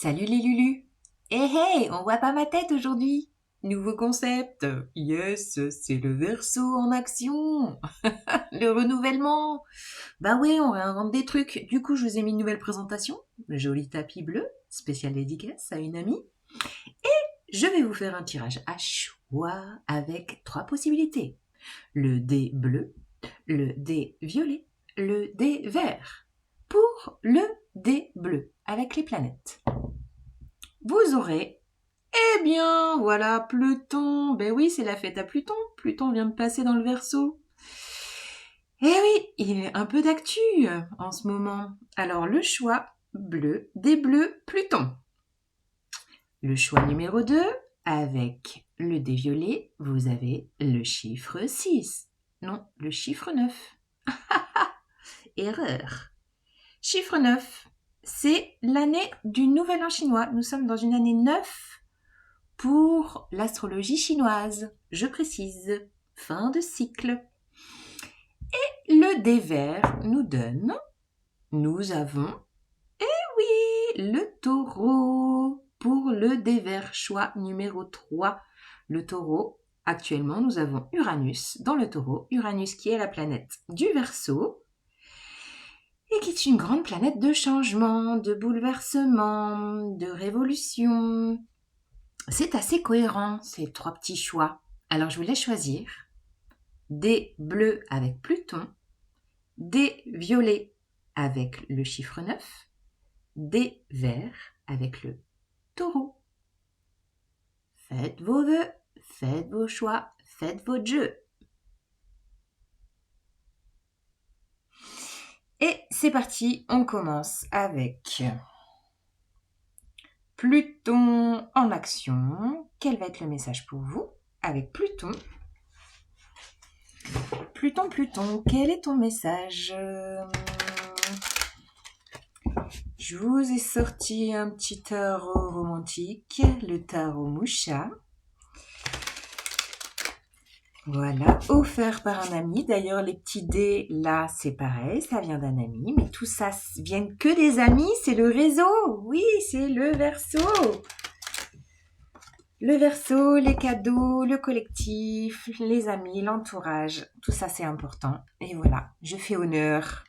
Salut les Lulus! Eh hey, on voit pas ma tête aujourd'hui! Nouveau concept! Yes, c'est le verso en action! Le renouvellement! Bah ouais, on réinvente des trucs. Du coup, je vous ai mis une nouvelle présentation. Joli tapis bleu, spécial dédicace à une amie. Je vais vous faire un tirage à choix avec 3 possibilités. Le dé bleu, le dé violet, le dé vert. Pour le dé bleu, avec les planètes, vous aurez, eh bien, voilà, Pluton. Ben oui, c'est la fête à Pluton. Pluton vient de passer dans le Verseau. Eh oui, il est un peu d'actu en ce moment. Alors, le choix bleu, des bleus, Pluton. Le choix numéro 2, avec le dé violet, vous avez le chiffre 6. Non, le chiffre 9. Erreur. Chiffre 9, c'est l'année du Nouvel An chinois. Nous sommes dans une année 9 pour l'astrologie chinoise. Je précise, fin de cycle. Et le dé vert nous donne, nous avons, oui, le taureau pour le dé vert, choix numéro 3. Le taureau, actuellement, nous avons Uranus dans le taureau. Uranus qui est la planète du Verseau et qui est une grande planète de changement, de bouleversement, de révolution. C'est assez cohérent, ces 3 petits choix. Alors, je vous laisse choisir. Des bleus avec Pluton, des violets avec le chiffre 9, des verts avec le taureau. Faites vos vœux, faites vos choix, faites votre jeu. Et c'est parti, on commence avec Pluton en action. Quel va être le message pour vous avec Pluton? Pluton, quel est ton message? Je vous ai sorti un petit tarot romantique, le tarot Moucha. Voilà, offert par un ami. D'ailleurs, les petits dés, là, c'est pareil, ça vient d'un ami. Mais tout ça vient que des amis, c'est le réseau. Oui, c'est le Verseau. Le Verseau, les cadeaux, le collectif, les amis, l'entourage. Tout ça, c'est important. Et voilà, je fais honneur.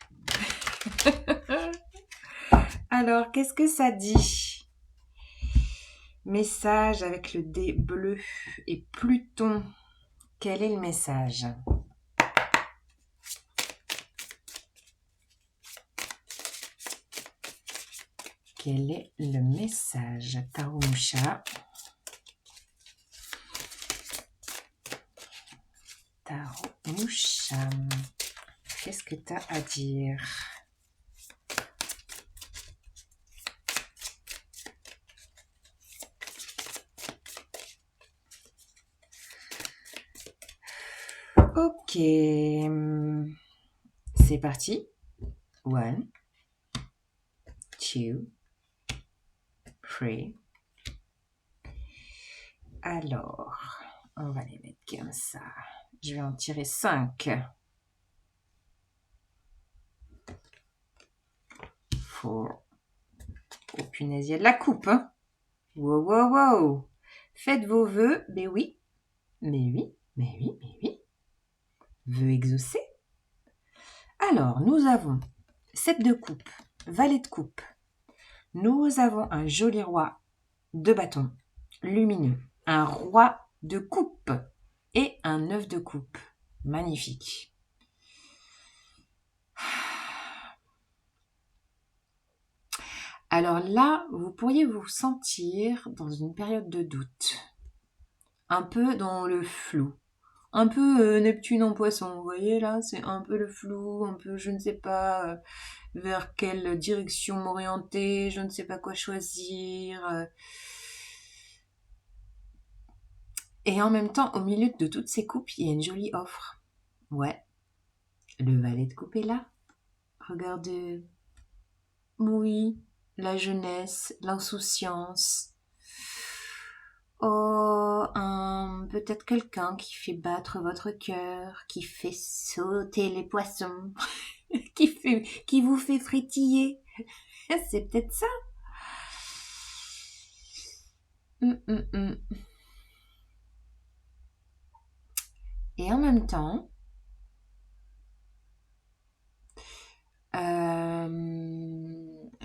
Alors, qu'est-ce que ça dit? Message avec le dé bleu et Pluton. Quel est le message? Quel est le message? Tarot Moucha. Tarot Moucha. Qu'est-ce que tu as à dire? Ok. C'est parti. 1, 2, 3. Alors, on va les mettre comme ça. Je vais en tirer 5. 4. Oh punaise, il y a de la coupe, hein? Wow, wow, wow. Faites vos vœux. Mais oui. Vœux exaucés. Alors, nous avons 7 de coupe, valet de coupe. Nous avons un joli roi de bâton, lumineux. Un roi de coupe et un 9 de coupe. Magnifique. Alors là, vous pourriez vous sentir dans une période de doute. Un peu dans le flou. Un peu Neptune en poisson, vous voyez là, c'est un peu le flou, un peu je ne sais pas vers quelle direction m'orienter, je ne sais pas quoi choisir. Et en même temps, au milieu de toutes ces coupes, il y a une jolie offre. Ouais, le valet de coupe est là. Regardez. Oui, la jeunesse, l'insouciance. Oh, peut-être quelqu'un qui fait battre votre cœur, qui fait sauter les poissons, qui vous fait frétiller. C'est peut-être ça. hum. Et en même temps,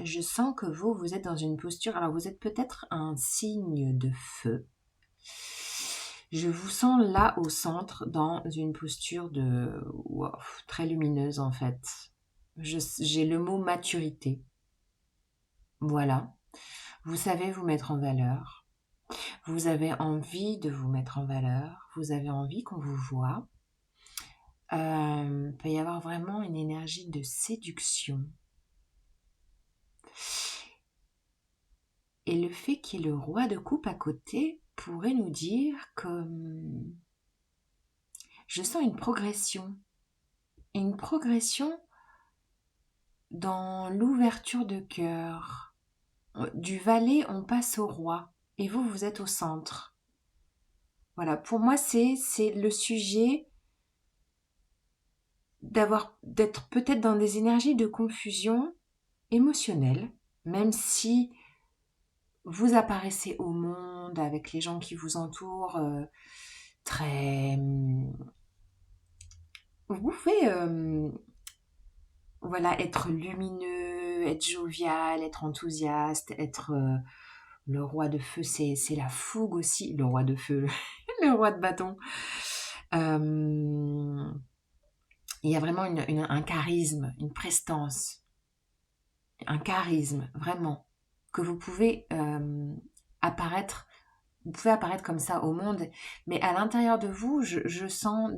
je sens que vous êtes dans une posture, alors vous êtes peut-être un signe de feu. Je vous sens là au centre dans une posture de wow, très lumineuse en fait. J'ai le mot maturité. Voilà. Vous savez vous mettre en valeur. Vous avez envie de vous mettre en valeur. Vous avez envie qu'on vous voie. Il peut y avoir vraiment une énergie de séduction. Et le fait qu'il y ait le roi de coupe à côté pourrait nous dire que je sens une progression dans l'ouverture de cœur. Du valet, on passe au roi, et vous êtes au centre. Voilà, pour moi, c'est le sujet d'être peut-être dans des énergies de confusion émotionnelle, même si vous apparaissez au monde avec les gens qui vous entourent très... Vous pouvez voilà, être lumineux, être jovial, être enthousiaste, être le roi de feu, c'est la fougue aussi, le roi de feu, le roi de bâton. Il y a vraiment un charisme, une prestance, un charisme, vraiment, que vous pouvez apparaître. Vous pouvez apparaître comme ça au monde, mais à l'intérieur de vous, je sens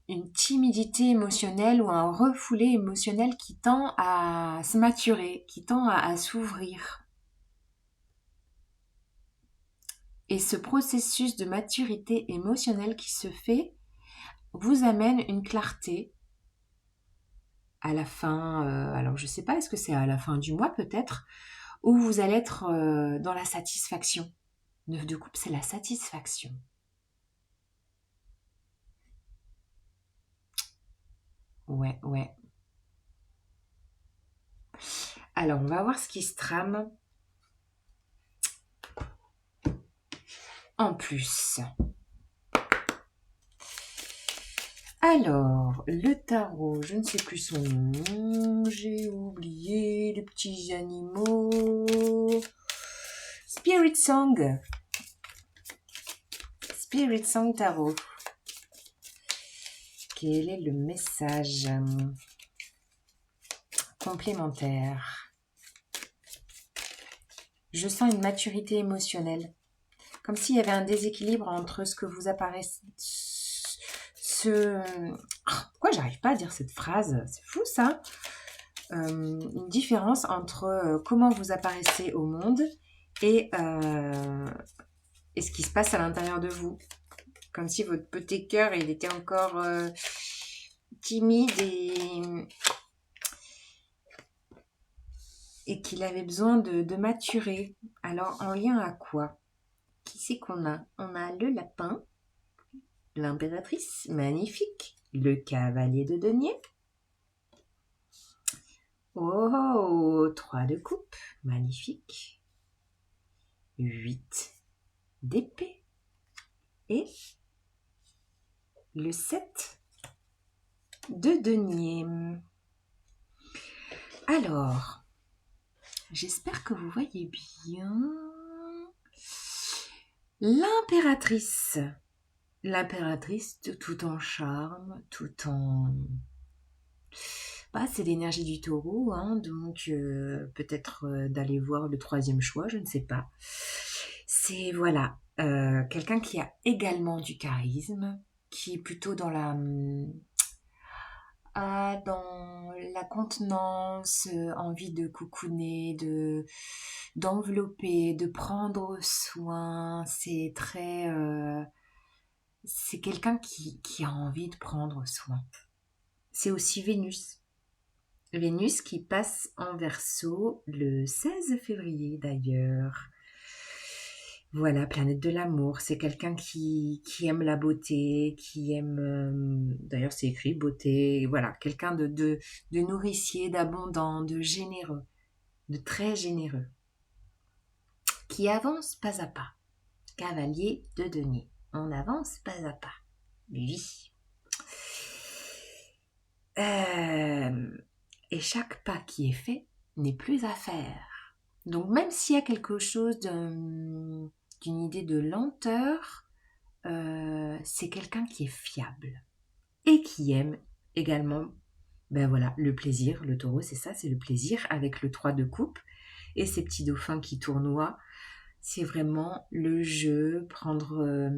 une timidité émotionnelle ou un refoulé émotionnel qui tend à se maturer, qui tend à s'ouvrir. Et ce processus de maturité émotionnelle qui se fait vous amène une clarté à la fin, alors je ne sais pas, est-ce que c'est à la fin du mois peut-être, où vous allez être dans la satisfaction. 9 de coupe, c'est la satisfaction. Ouais. Alors, on va voir ce qui se trame en plus. Alors, le tarot, je ne sais plus son nom, j'ai oublié les petits animaux. Spirit Song Tarot. Quel est le message complémentaire? Je sens une maturité émotionnelle. Comme s'il y avait un déséquilibre entre ce que vous apparaissez... Pourquoi j'arrive pas à dire cette phrase? C'est fou ça. Une différence entre comment vous apparaissez au monde et ce qui se passe à l'intérieur de vous. Comme si votre petit cœur, il était encore timide et qu'il avait besoin de maturer. Alors, en lien à quoi? Qui c'est qu'on a? On a le lapin, l'impératrice, magnifique, le cavalier de denier. Oh, 3 de coupe, magnifique. 8 d'épée. Et le 7 de denier. Alors, j'espère que vous voyez bien. L'impératrice. L'impératrice tout en charme, tout en... c'est l'énergie du taureau, hein, donc peut-être d'aller voir le 3e choix, je ne sais pas. C'est, voilà, quelqu'un qui a également du charisme, qui est plutôt dans la contenance, envie de cocooner, d'envelopper, de prendre soin. C'est très... c'est quelqu'un qui a envie de prendre soin. C'est aussi Vénus. Vénus qui passe en Verseau le 16 février d'ailleurs. Voilà, planète de l'amour. C'est quelqu'un qui aime la beauté, qui aime... d'ailleurs, c'est écrit beauté. Voilà, quelqu'un de nourricier, d'abondant, de généreux. de très généreux, qui avance pas à pas. Cavalier de denier. On avance pas à pas. Oui. Et chaque pas qui est fait n'est plus à faire. Donc même s'il y a quelque chose d'une idée de lenteur, c'est quelqu'un qui est fiable et qui aime également, ben voilà, le plaisir. Le taureau, c'est ça, c'est le plaisir avec le 3 de coupe et ces petits dauphins qui tournoient. C'est vraiment le jeu, prendre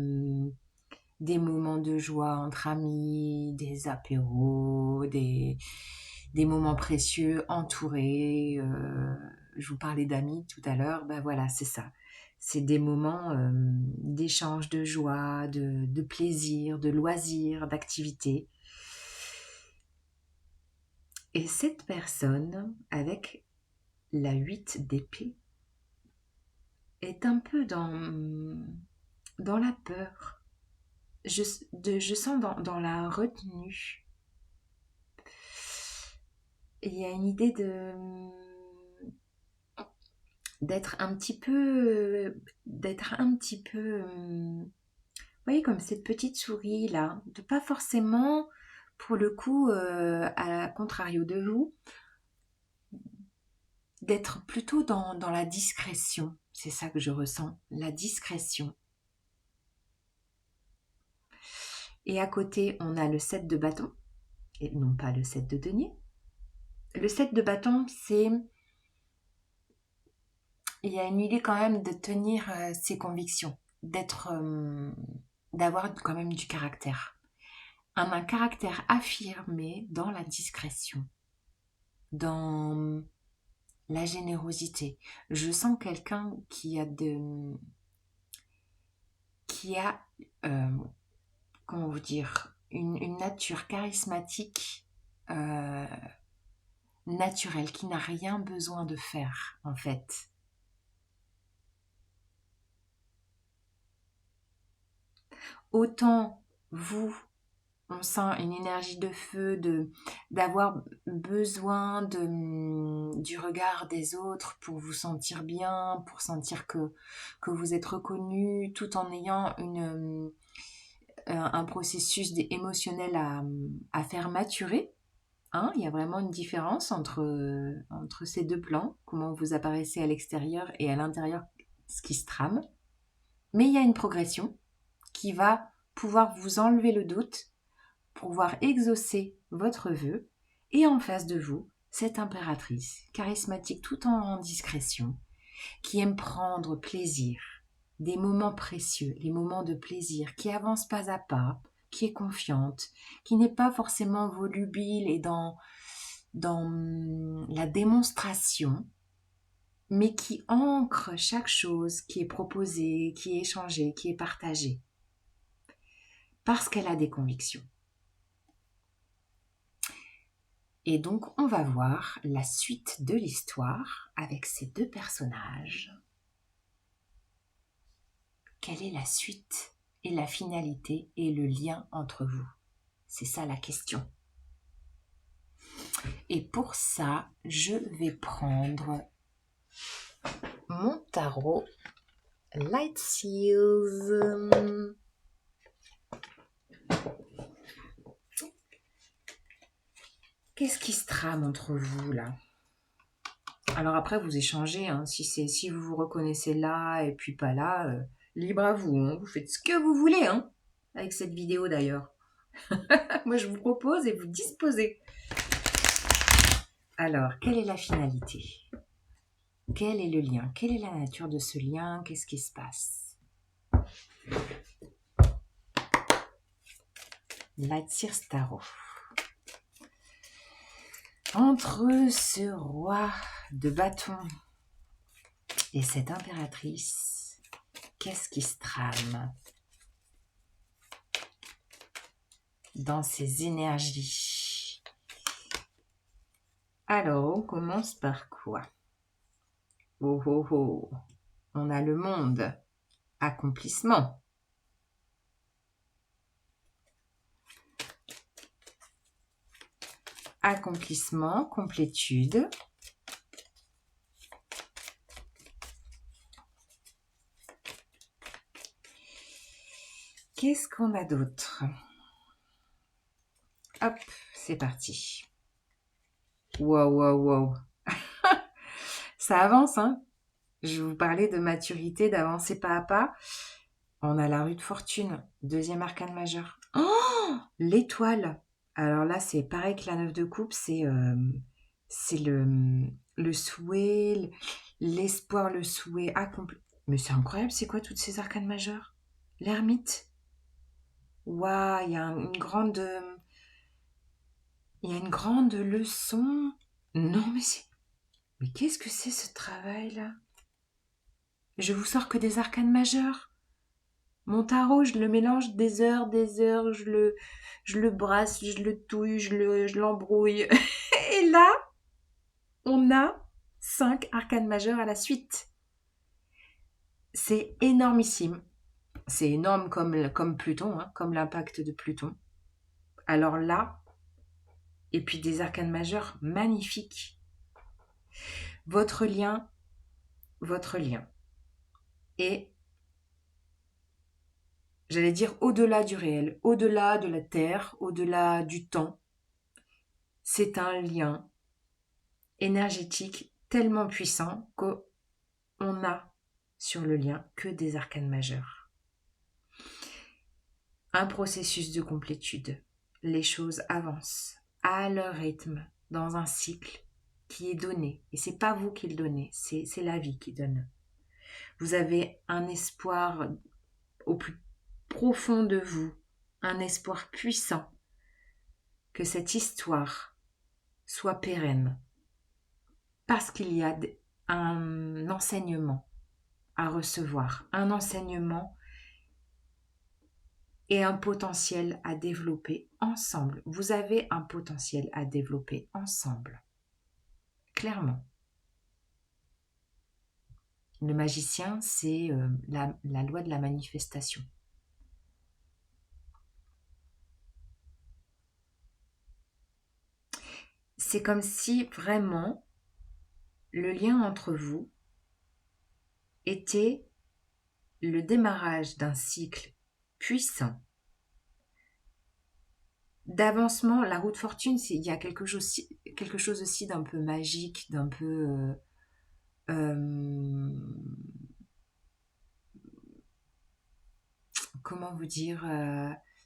des moments de joie entre amis, des apéros, des moments précieux, entourés. Je vous parlais d'amis tout à l'heure, ben voilà, c'est ça. C'est des moments d'échange, de joie, de plaisir, de loisirs, d'activité. Et cette personne, avec la 8 d'épée, est un peu dans la peur. Je sens dans la retenue. Il y a une idée d'être un petit peu, vous voyez, comme cette petite souris là, de pas forcément, pour le coup, à contrario de vous, d'être plutôt dans la discrétion. C'est ça que je ressens, la discrétion. Et à côté, on a le 7 de bâton, et non pas le 7 de denier. Le 7 de bâton, c'est... Il y a une idée quand même de tenir ses convictions, d'avoir quand même du caractère. Un caractère affirmé dans la discrétion, dans la générosité. Je sens quelqu'un qui a, comment vous dire, une nature charismatique, naturelle, qui n'a rien besoin de faire, en fait. Autant vous, on sent une énergie de feu, d'avoir besoin du regard des autres pour vous sentir bien, pour sentir que vous êtes reconnu, tout en ayant un processus émotionnel à faire maturer. Hein, il y a vraiment une différence entre ces deux plans, comment vous apparaissez à l'extérieur et à l'intérieur, ce qui se trame. Mais il y a une progression qui va pouvoir vous enlever le doute, pouvoir exaucer votre vœu, et en face de vous, cette impératrice, charismatique tout en discrétion, qui aime prendre plaisir, des moments précieux, les moments de plaisir, qui avance pas à pas, qui est confiante, qui n'est pas forcément volubile et dans la démonstration, mais qui ancre chaque chose qui est proposée, qui est échangée, qui est partagée, parce qu'elle a des convictions. Et donc, on va voir la suite de l'histoire avec ces deux personnages. Quelle est la suite et la finalité et le lien entre vous? C'est ça la question. Et pour ça, je vais prendre mon tarot Light Seals. Qu'est-ce qui se trame entre vous là? Alors après, vous échangez, hein, si vous vous reconnaissez là et puis pas là, libre à vous, hein, vous faites ce que vous voulez, hein, avec cette vidéo d'ailleurs. Moi, je vous propose et vous disposez. Alors, quelle est la finalité? Quel est le lien? Quelle est la nature de ce lien? Qu'est-ce qui se passe? La Tierce Tarot. Entre ce roi de bâton et cette impératrice, qu'est-ce qui se trame dans ces énergies? Alors, on commence par quoi? Oh oh oh, on a le monde, accomplissement. Accomplissement, complétude. qu'est-ce qu'on a d'autre? Hop, c'est parti. Wow, wow, wow. Ça avance, hein? Je vous parlais de maturité, d'avancer pas à pas. On a la rue de fortune, deuxième arcane majeur. Oh, l'étoile. Alors là, c'est pareil que la neuf de coupe, c'est le souhait, l'espoir, le souhait accompli. Mais c'est incroyable, c'est quoi toutes ces arcanes majeures? L'ermite. Waouh, il y a une grande leçon. Non, mais qu'est-ce que c'est ce travail-là? Je vous sors que des arcanes majeures. Mon tarot, je le mélange des heures, je le brasse, je le touille, je l'embrouille. Et là, on a 5 arcanes majeures à la suite. C'est énormissime. C'est énorme comme Pluton, hein, comme l'impact de Pluton. Alors là, et puis des arcanes majeures magnifiques. Votre lien est, j'allais dire, au-delà du réel, au-delà de la Terre, au-delà du temps. C'est un lien énergétique tellement puissant qu'on a sur le lien que des arcanes majeures. Un processus de complétude. Les choses avancent à leur rythme dans un cycle qui est donné. Et c'est pas vous qui le donnez, c'est la vie qui donne. Vous avez un espoir au plus profond de vous, un espoir puissant que cette histoire soit pérenne. Parce qu'il y a un enseignement à recevoir, un enseignement et un potentiel à développer ensemble. Vous avez un potentiel à développer ensemble. Clairement. Le magicien, c'est la loi de la manifestation. C'est comme si vraiment le lien entre vous était le démarrage d'un cycle puissant d'avancement. La roue de fortune, il y a quelque chose aussi d'un peu magique, d'un peu comment vous dire,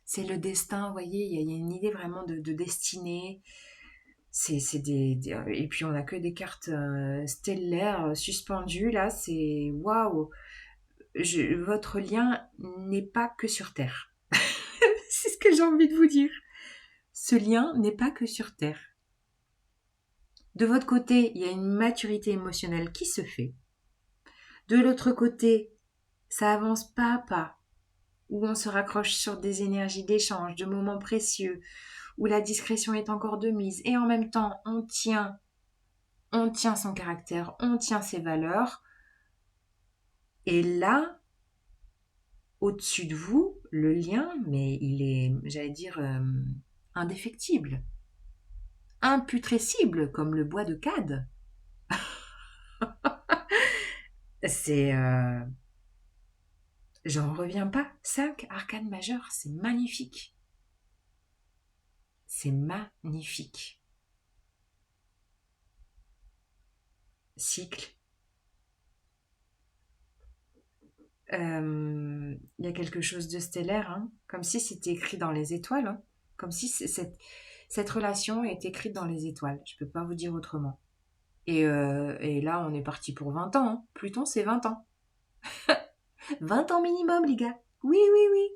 c'est le destin, vous voyez, il y a une idée vraiment de destinée. Et puis on n'a que des cartes stellaires suspendues là, c'est waouh. Votre lien n'est pas que sur Terre. C'est ce que j'ai envie de vous dire. Ce lien n'est pas que sur Terre. De votre côté, il y a une maturité émotionnelle qui se fait. De l'autre côté, ça avance pas à pas, où on se raccroche sur des énergies d'échange, de moments précieux, où la discrétion est encore de mise, et en même temps, on tient son caractère, on tient ses valeurs. Et là, au-dessus de vous, le lien, mais il est, j'allais dire, indéfectible, imputrescible, comme le bois de Cade. C'est... J'en reviens pas. 5 arcanes majeures, c'est magnifique. C'est magnifique. Cycle. Il y a quelque chose de stellaire, hein, comme si c'était écrit dans les étoiles, hein, comme si cette relation est écrite dans les étoiles. Je peux pas vous dire autrement. Et là, on est parti pour 20 ans. Hein. Pluton, c'est 20 ans. 20 ans minimum, les gars. Oui, oui, oui.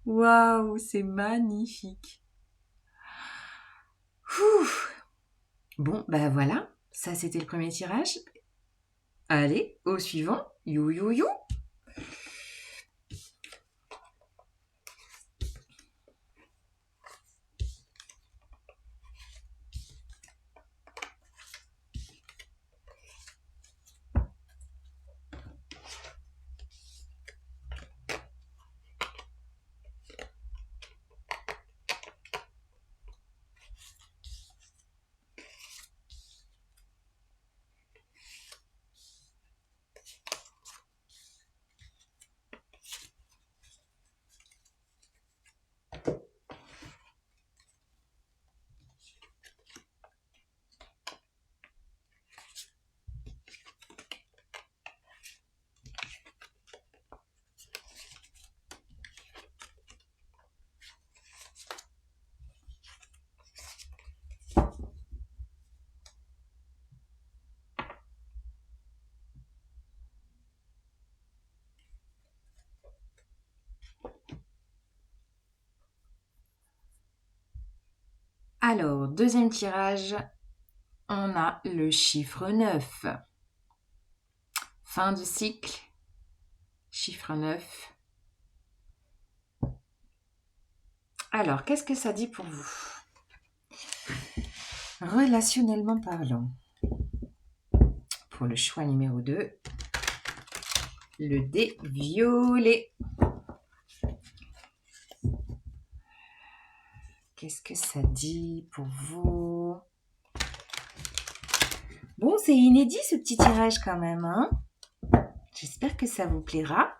Waouh, c'est magnifique. Ouh. Bon, ben voilà. Ça, c'était le premier tirage. Allez, au suivant. You, you, you. Alors, deuxième tirage, on a le chiffre 9. Fin de cycle, chiffre 9. Alors, qu'est-ce que ça dit pour vous? Relationnellement parlant, pour le choix numéro 2, le dé violet. Qu'est-ce que ça dit pour vous? Bon, c'est inédit ce petit tirage quand même, hein? J'espère que ça vous plaira.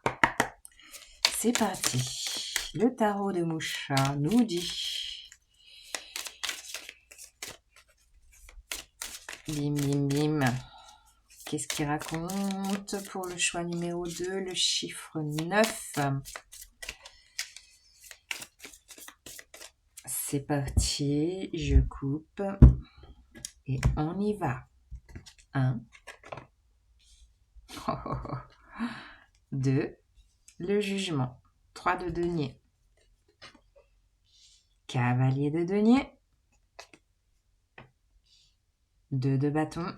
C'est parti. Le tarot de Moucha nous dit... Bim, bim, bim. Qu'est-ce qu'il raconte pour le choix numéro 2, le chiffre 9? C'est parti, je coupe et on y va. 1, 2, le jugement, 3 de denier, cavalier de denier, 2 de bâton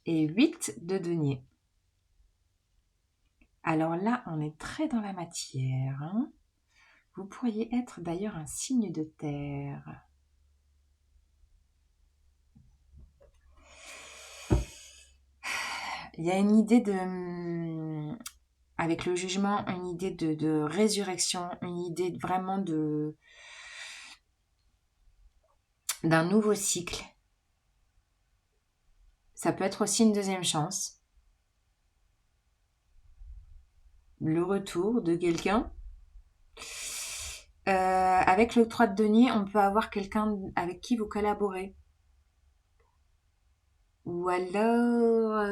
et 8 de denier. Alors là, on est très dans la matière, hein. Vous pourriez être d'ailleurs un signe de terre. Il y a une idée de... Avec le jugement, une idée de résurrection, une idée vraiment d'un nouveau cycle. Ça peut être aussi une deuxième chance. Le retour de quelqu'un. Avec le 3 de denier, on peut avoir quelqu'un avec qui vous collaborez. Ou alors,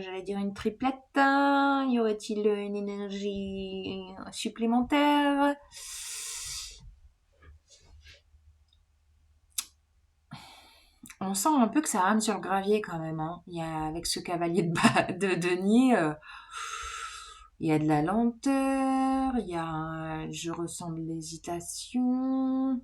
j'allais dire une triplette, hein. Y aurait-il une énergie supplémentaire? On sent un peu que ça rame sur le gravier quand même, hein. Il y a, avec ce cavalier de denier, il y a de la lenteur, il y a, je ressens de l'hésitation.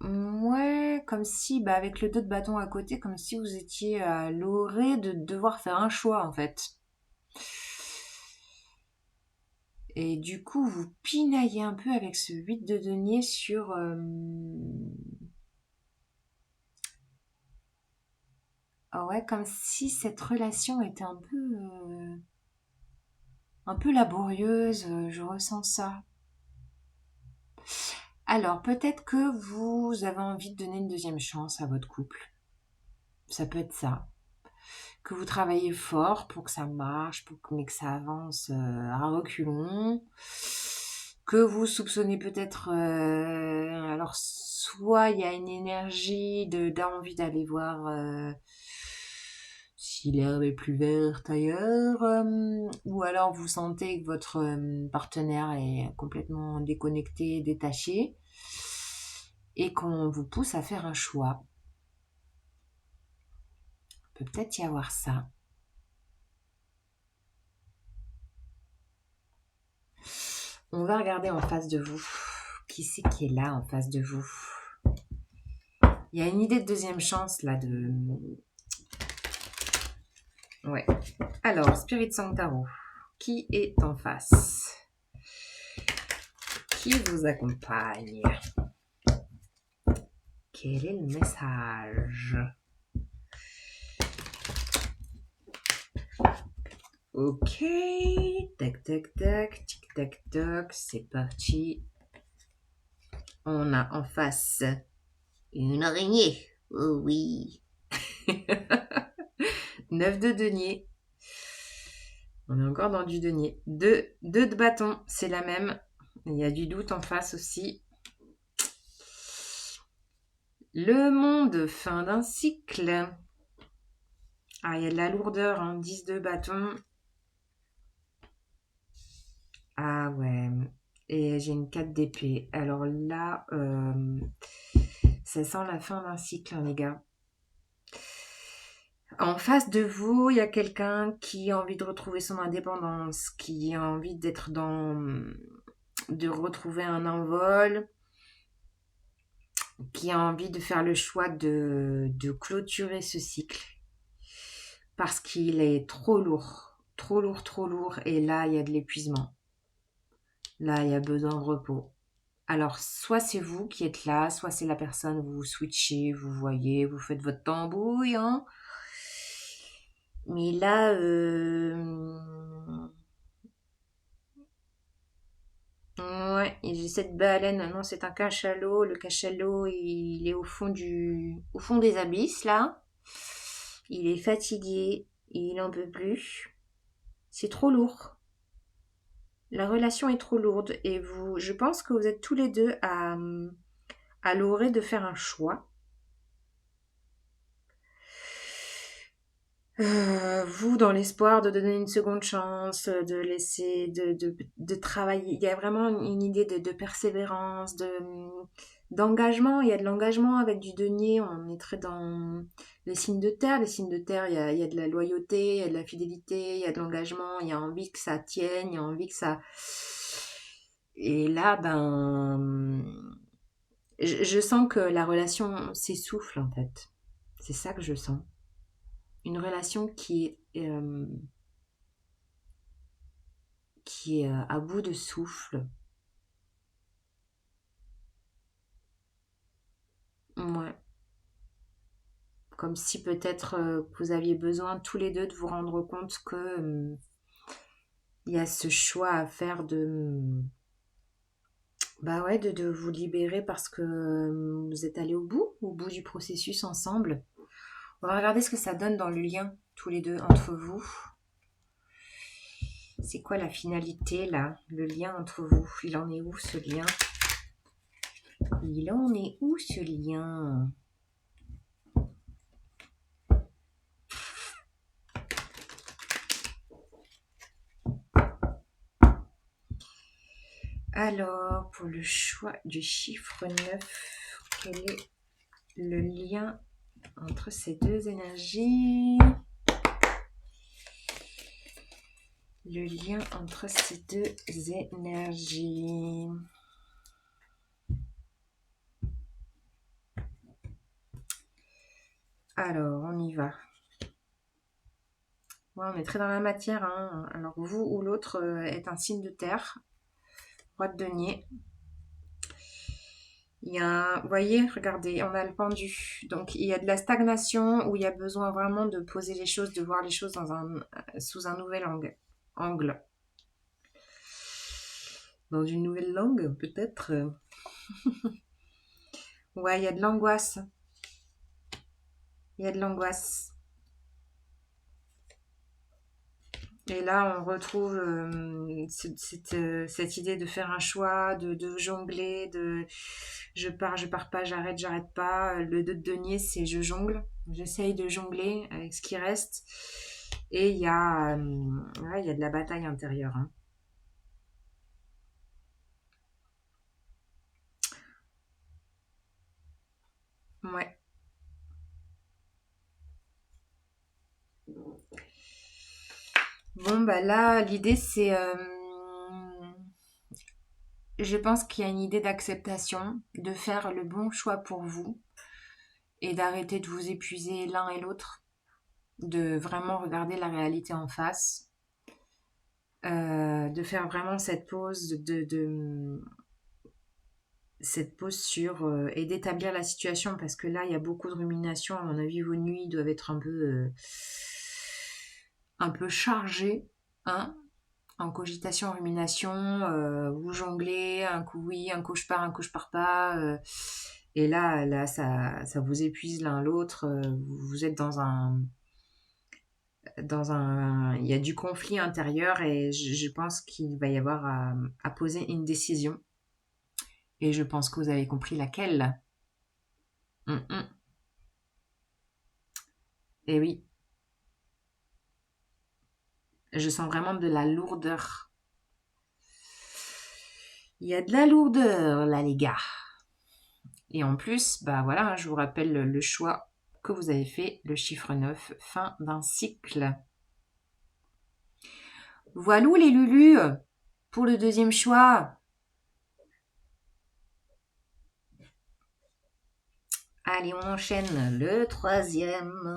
Ouais, comme si, avec le 2 de bâton à côté, comme si vous étiez à l'orée de devoir faire un choix en fait. Et du coup, vous pinaillez un peu avec ce 8 de denier sur... ouais, comme si cette relation était un peu laborieuse, je ressens ça. Alors, peut-être que vous avez envie de donner une deuxième chance à votre couple. Ça peut être ça. Que vous travaillez fort pour que ça marche, mais que ça avance à reculons. Que vous soupçonnez peut-être... alors, soit il y a une énergie d'envie d'aller voir si l'herbe est plus verte ailleurs, ou alors vous sentez que votre partenaire est complètement déconnecté, détaché, et qu'on vous pousse à faire un choix. Peut-être y avoir ça. On va regarder en face de vous. Qui c'est qui est là en face de vous? Il y a une idée de deuxième chance là de... Ouais. Alors, Spirit Santaro, qui est en face? Qui vous accompagne? Quel est le message? Ok, tac tac tac, tic tac toc, c'est parti. On a en face une araignée. Oh oui. 9 de denier. On est encore dans du denier. 2 de bâton, c'est la même. Il y a du doute en face aussi. Le monde, fin d'un cycle. Ah, il y a de la lourdeur, hein. 10 de bâton. Ah ouais. Et j'ai une 4 d'épée. Alors là, ça sent la fin d'un cycle, hein, les gars. En face de vous, il y a quelqu'un qui a envie de retrouver son indépendance, qui a envie de retrouver un envol, qui a envie de faire le choix de clôturer ce cycle parce qu'il est trop lourd, trop lourd, trop lourd. Et là, il y a de l'épuisement. Là, il y a besoin de repos. Alors, soit c'est vous qui êtes là, soit c'est la personne, vous switchez, vous voyez, vous faites votre tambouille, hein. Mais là, ouais, et j'ai cette baleine. Non, c'est un cachalot. Le cachalot, il est au fond des abysses, là. Il est fatigué, il n'en peut plus. C'est trop lourd. La relation est trop lourde et je pense que vous êtes tous les deux à l'orée de faire un choix. Vous, dans l'espoir de donner une seconde chance, de laisser, de travailler. Il y a vraiment une idée de persévérance, d'engagement. Il y a de l'engagement avec du denier. On est très dans les signes de terre. Les signes de terre, il y a de la loyauté, il y a de la fidélité, il y a de l'engagement. Il y a envie que ça tienne, il y a envie que ça... Et là, je sens que la relation s'essouffle, en fait. C'est ça que je sens. Une relation qui est à bout de souffle. Ouais. Comme si peut-être vous aviez besoin tous les deux de vous rendre compte que il y a ce choix à faire bah ouais, de vous libérer parce que vous êtes allés au bout du processus ensemble. On va regarder ce que ça donne dans le lien, tous les deux, entre vous. C'est quoi la finalité là? Le lien entre vous, il en est où ce lien? Il en est où ce lien? Alors, pour le choix du chiffre 9, quel est le lien entre ces deux énergies? Le lien entre ces deux énergies. Alors, on y va. Ouais, on est très dans la matière, hein. Alors, vous ou l'autre est un signe de terre. Roi de denier. Il y a vous voyez, regardez, on a le pendu. Donc, il y a de la stagnation où il y a besoin vraiment de poser les choses, de voir les choses sous un nouvel angle. Dans une nouvelle langue, peut-être. Ouais, il y a de l'angoisse. Il y a de l'angoisse. Et là, on retrouve cette idée de faire un choix, de jongler, je pars pas, j'arrête pas. Le 2 de denier, c'est je jongle. J'essaye de jongler avec ce qui reste. Et ouais, il y a de la bataille intérieure, hein. Ouais. Bon, bah là, l'idée, c'est... je pense qu'il y a une idée d'acceptation, de faire le bon choix pour vous et d'arrêter de vous épuiser l'un et l'autre, de vraiment regarder la réalité en face, de faire vraiment cette pause, cette pause sur et d'établir la situation parce que là il y a beaucoup de rumination. À mon avis, vos nuits doivent être un peu chargées, hein, en cogitation, rumination. Vous jonglez, un coup oui, un coup je pars pas. Et là ça vous épuise l'un l'autre. Vous êtes il y a du conflit intérieur et je pense qu'il va y avoir à poser une décision. Et je pense que vous avez compris laquelle. Et oui, je sens vraiment de la lourdeur. Il y a de la lourdeur là, les gars. Et en plus, bah voilà, je vous rappelle le choix que vous avez fait le chiffre 9, fin d'un cycle. Voilà les Lulus pour le deuxième choix. Allez, on enchaîne le troisième.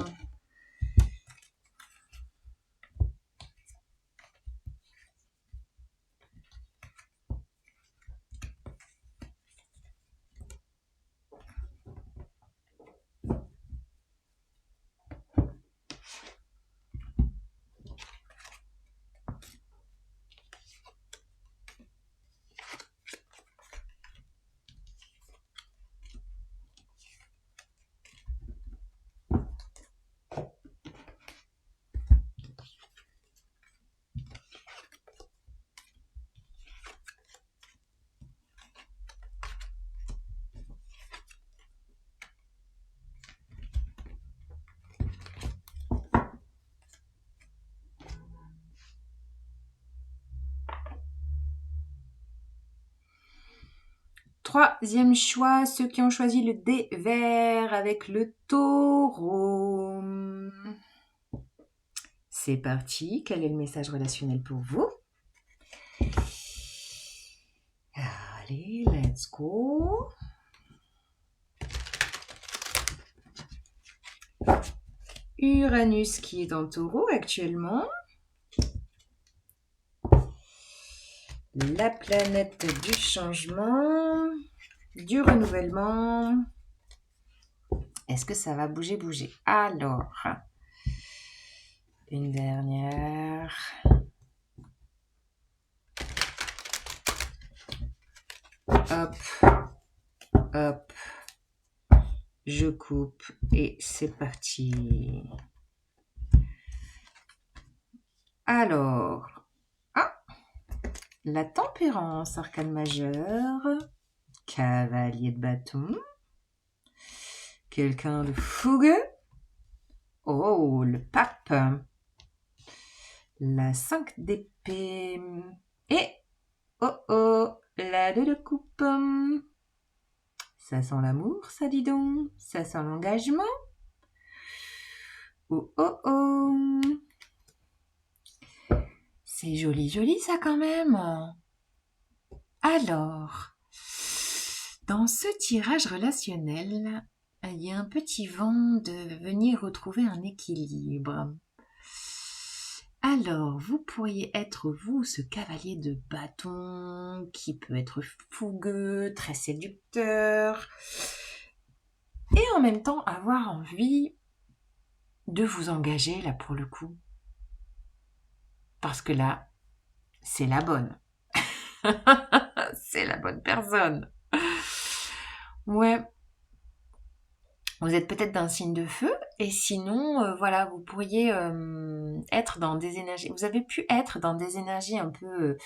Troisième choix, ceux qui ont choisi le dé vert avec le taureau. C'est parti, quel est le message relationnel pour vous? Allez, let's go. Uranus qui est en taureau actuellement. La planète du changement, du renouvellement. Est-ce que ça va bouger? Alors, une dernière. Hop, hop. Je coupe et c'est parti. Alors, la tempérance, arcane majeur, cavalier de bâton, quelqu'un de fougueux, oh, le pape, la 5 d'épée, et oh, la 2 de coupe. Ça sent l'amour, ça dit donc, ça sent l'engagement. Oh. C'est joli ça quand même. Alors, dans ce tirage relationnel, il y a un petit vent de venir retrouver un équilibre. Alors, vous pourriez être, vous, ce cavalier de bâton qui peut être fougueux, très séducteur, et en même temps avoir envie de vous engager, là, pour le coup. Parce que là, c'est la bonne. C'est la bonne personne. Ouais. Vous êtes peut-être d'un signe de feu et sinon, voilà, vous pourriez être dans des énergies. Vous avez pu être dans des énergies un peu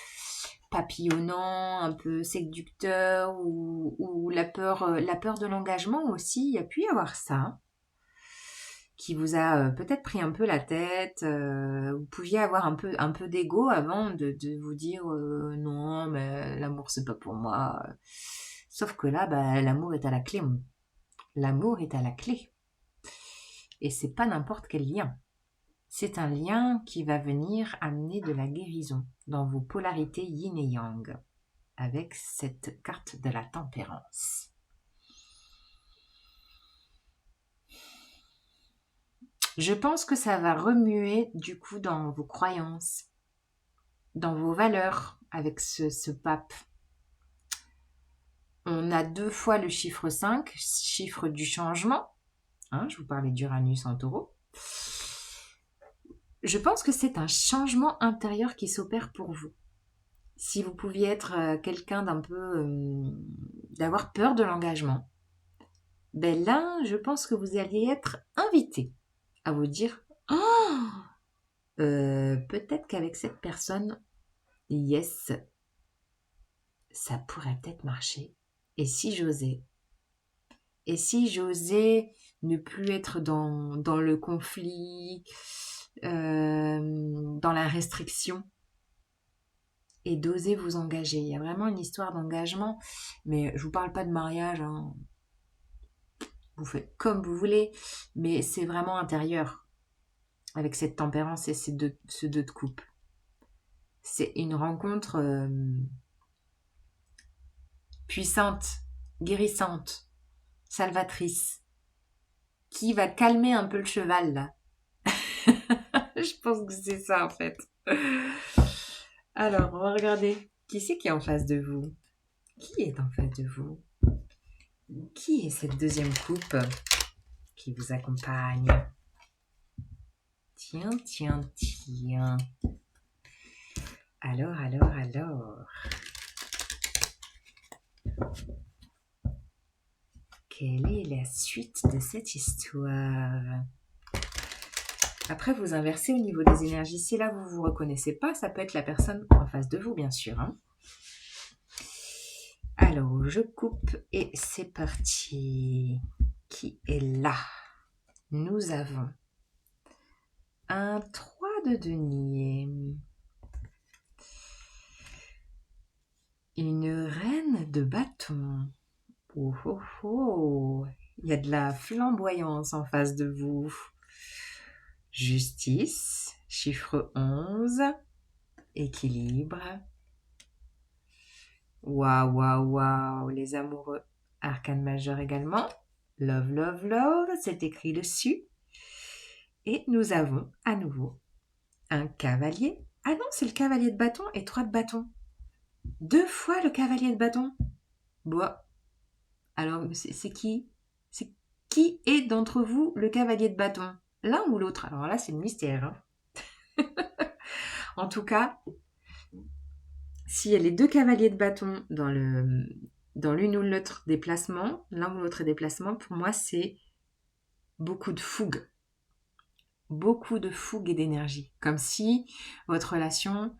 papillonnant, un peu séducteur ou la peur de l'engagement aussi. Il y a pu y avoir ça qui vous a peut-être pris un peu la tête. Vous pouviez avoir un peu d'ego avant de vous dire non, mais l'amour c'est pas pour moi. Sauf que là, l'amour est à la clé. L'amour est à la clé. Et c'est pas n'importe quel lien. C'est un lien qui va venir amener de la guérison dans vos polarités yin et yang avec cette carte de la tempérance. Je pense que ça va remuer du coup dans vos croyances, dans vos valeurs avec ce pape. On a 2 fois le chiffre 5, chiffre du changement. Je vous parlais d'Uranus en taureau. Je pense que c'est un changement intérieur qui s'opère pour vous. Si vous pouviez être quelqu'un d'un peu... d'avoir peur de l'engagement, là, je pense que vous alliez être invité à vous dire peut-être qu'avec cette personne, yes, ça pourrait peut-être marcher. Et si j'osais ne plus être dans le conflit, dans la restriction, et d'oser vous engager. Il y a vraiment une histoire d'engagement, mais je vous parle pas de mariage. Vous faites comme vous voulez, mais c'est vraiment intérieur avec cette tempérance et ce 2 de coupe. C'est une rencontre puissante, guérissante, salvatrice, qui va calmer un peu le cheval là. Je pense que c'est ça en fait. Alors, on va regarder. Qui c'est qui est en face de vous? Qui est en face de vous? Qui est cette deuxième coupe qui vous accompagne? Tiens, tiens, tiens. Alors. Quelle est la suite de cette histoire? Après, vous inversez au niveau des énergies. Si là, vous ne vous reconnaissez pas, ça peut être la personne en face de vous, bien sûr. Hein. Alors, je coupe et c'est parti. Qui est là? Nous avons un 3 de denier. Une reine de bâton. Oh oh oh. Il y a de la flamboyance en face de vous. Justice, chiffre 11, équilibre. Waouh, les amoureux. Arcane majeur également. Love, love, love, c'est écrit dessus. Et nous avons à nouveau un cavalier. Ah non, c'est le cavalier de bâton et 3 de bâton. 2 fois le cavalier de bâton. Bon. Alors, c'est qui? C'est qui est d'entre vous le cavalier de bâton? L'un ou l'autre? Alors là, c'est le mystère. Hein. En tout cas, s'il y a les 2 cavaliers de bâton dans l'une ou l'autre déplacement, l'un ou l'autre déplacement, pour moi, c'est beaucoup de fougue. Beaucoup de fougue et d'énergie. Comme si votre relation,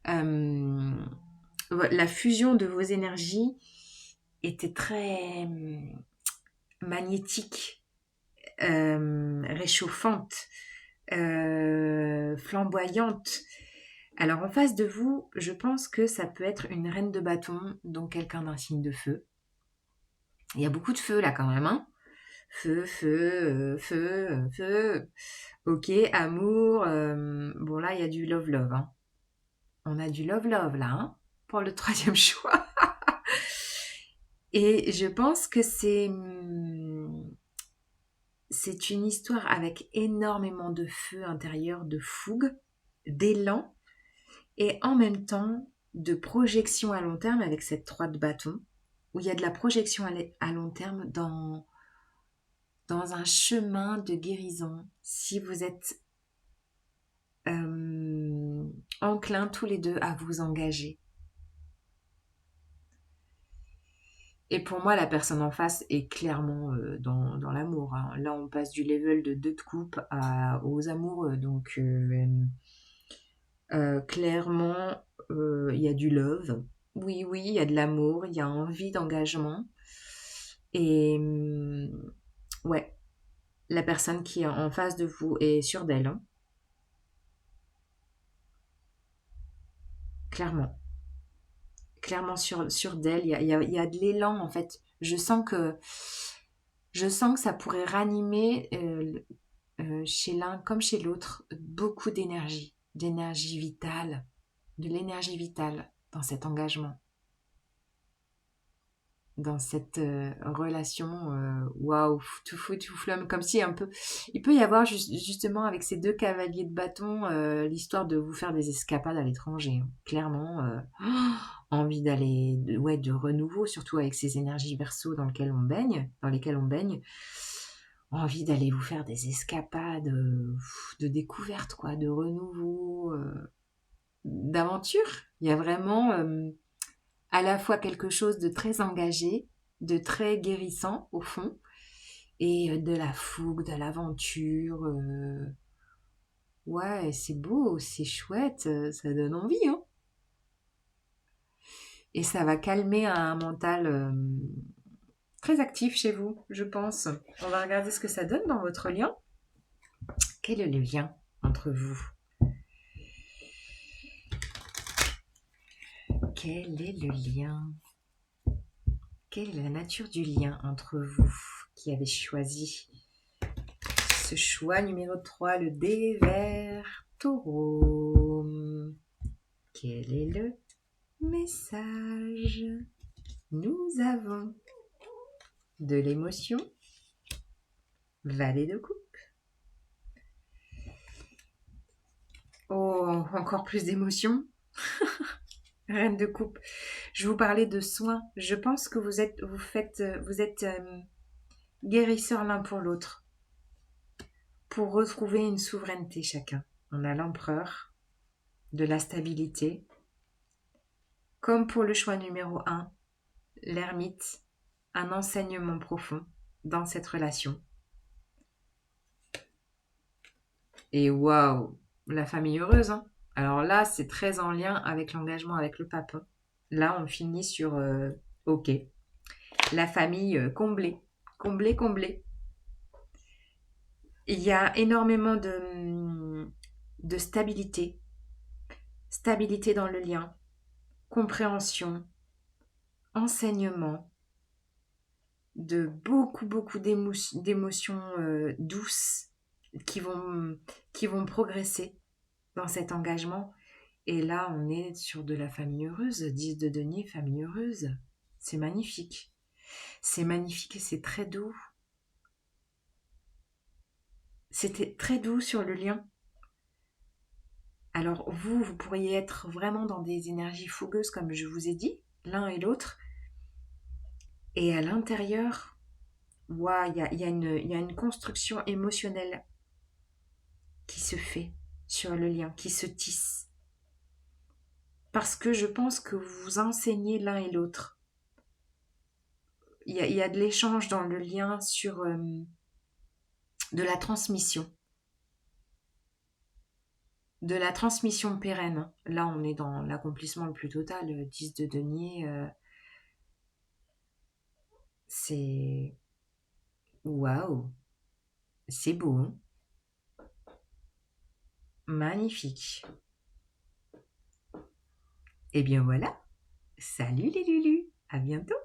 la fusion de vos énergies était très magnétique, réchauffante, flamboyante. Alors en face de vous, je pense que ça peut être une reine de bâton, donc quelqu'un d'un signe de feu. Il y a beaucoup de feu là quand même, hein. Feu. Ok, amour. Bon là, il y a du love love. Hein. On a du love love là, hein, pour le 3e choix. Et je pense que c'est une histoire avec énormément de feu intérieur, de fougue, d'élan, et en même temps de projection à long terme avec cette 3 de bâton, où il y a de la projection à long terme dans un chemin de guérison. Si vous êtes enclins tous les deux à vous engager. Et pour moi, la personne en face est clairement dans l'amour. Hein. Là, on passe du level de 2 de coupe aux amoureux. Donc, clairement, il y a du love. Oui, il y a de l'amour, il y a envie d'engagement. Et ouais, la personne qui est en face de vous est sûre d'elle. Hein. Clairement. Clairement sûre d'elle. Il y a de l'élan, en fait. Je sens que ça pourrait ranimer chez l'un comme chez l'autre beaucoup d'énergie vitale, de l'énergie vitale dans cet engagement, dans cette relation, waouh, tout fou, tout flamme, comme si un peu, il peut y avoir justement avec ces 2 cavaliers de bâton l'histoire de vous faire des escapades à l'étranger, hein. Clairement, envie d'aller, de renouveau, surtout avec ces énergies verso dans lesquelles on baigne, envie d'aller vous faire des escapades de découverte, quoi, de renouveau, d'aventure. Il y a vraiment à la fois quelque chose de très engagé, de très guérissant au fond, et de la fougue, de l'aventure. Ouais, c'est beau, c'est chouette, ça donne envie, hein. Et ça va calmer un mental très actif chez vous, je pense. On va regarder ce que ça donne dans votre lien. Quel est le lien entre vous? Quel est le lien? Quelle est la nature du lien entre vous? qui avez choisi ce choix numéro 3, le dé vert taureau. Quel est le message? Nous avons de l'émotion, valet de coupe. Oh, encore plus d'émotion. Reine de coupe. Je vous parlais de soins. Je pense que vous êtes guérisseurs l'un pour l'autre. Pour retrouver une souveraineté chacun. On a l'empereur, de la stabilité. Comme pour le choix numéro 1, l'ermite, un enseignement profond dans cette relation. Et waouh, la famille heureuse, hein. Alors là, c'est très en lien avec l'engagement avec le pape. Là, on finit sur OK. La famille comblée. Comblée, comblée. Il y a énormément de stabilité. Stabilité dans le lien. Compréhension. Enseignement. De beaucoup d'émotions douces qui vont progresser dans cet engagement. Et là, on est sur de la famille heureuse, 10 de denier, famille heureuse. C'est magnifique. C'est magnifique et c'est très doux. C'était très doux sur le lien. Alors vous pourriez être vraiment dans des énergies fougueuses, comme je vous ai dit, l'un et l'autre. Et à l'intérieur, waouh, il y a une construction émotionnelle qui se fait sur le lien, qui se tisse. Parce que je pense que vous vous enseignez l'un et l'autre. Il y a de l'échange dans le lien sur de la transmission. De la transmission pérenne. Là, on est dans l'accomplissement le plus total. 10 de denier, c'est... Waouh! C'est beau, hein? Magnifique. Et bien voilà. Salut les Lulus. À bientôt.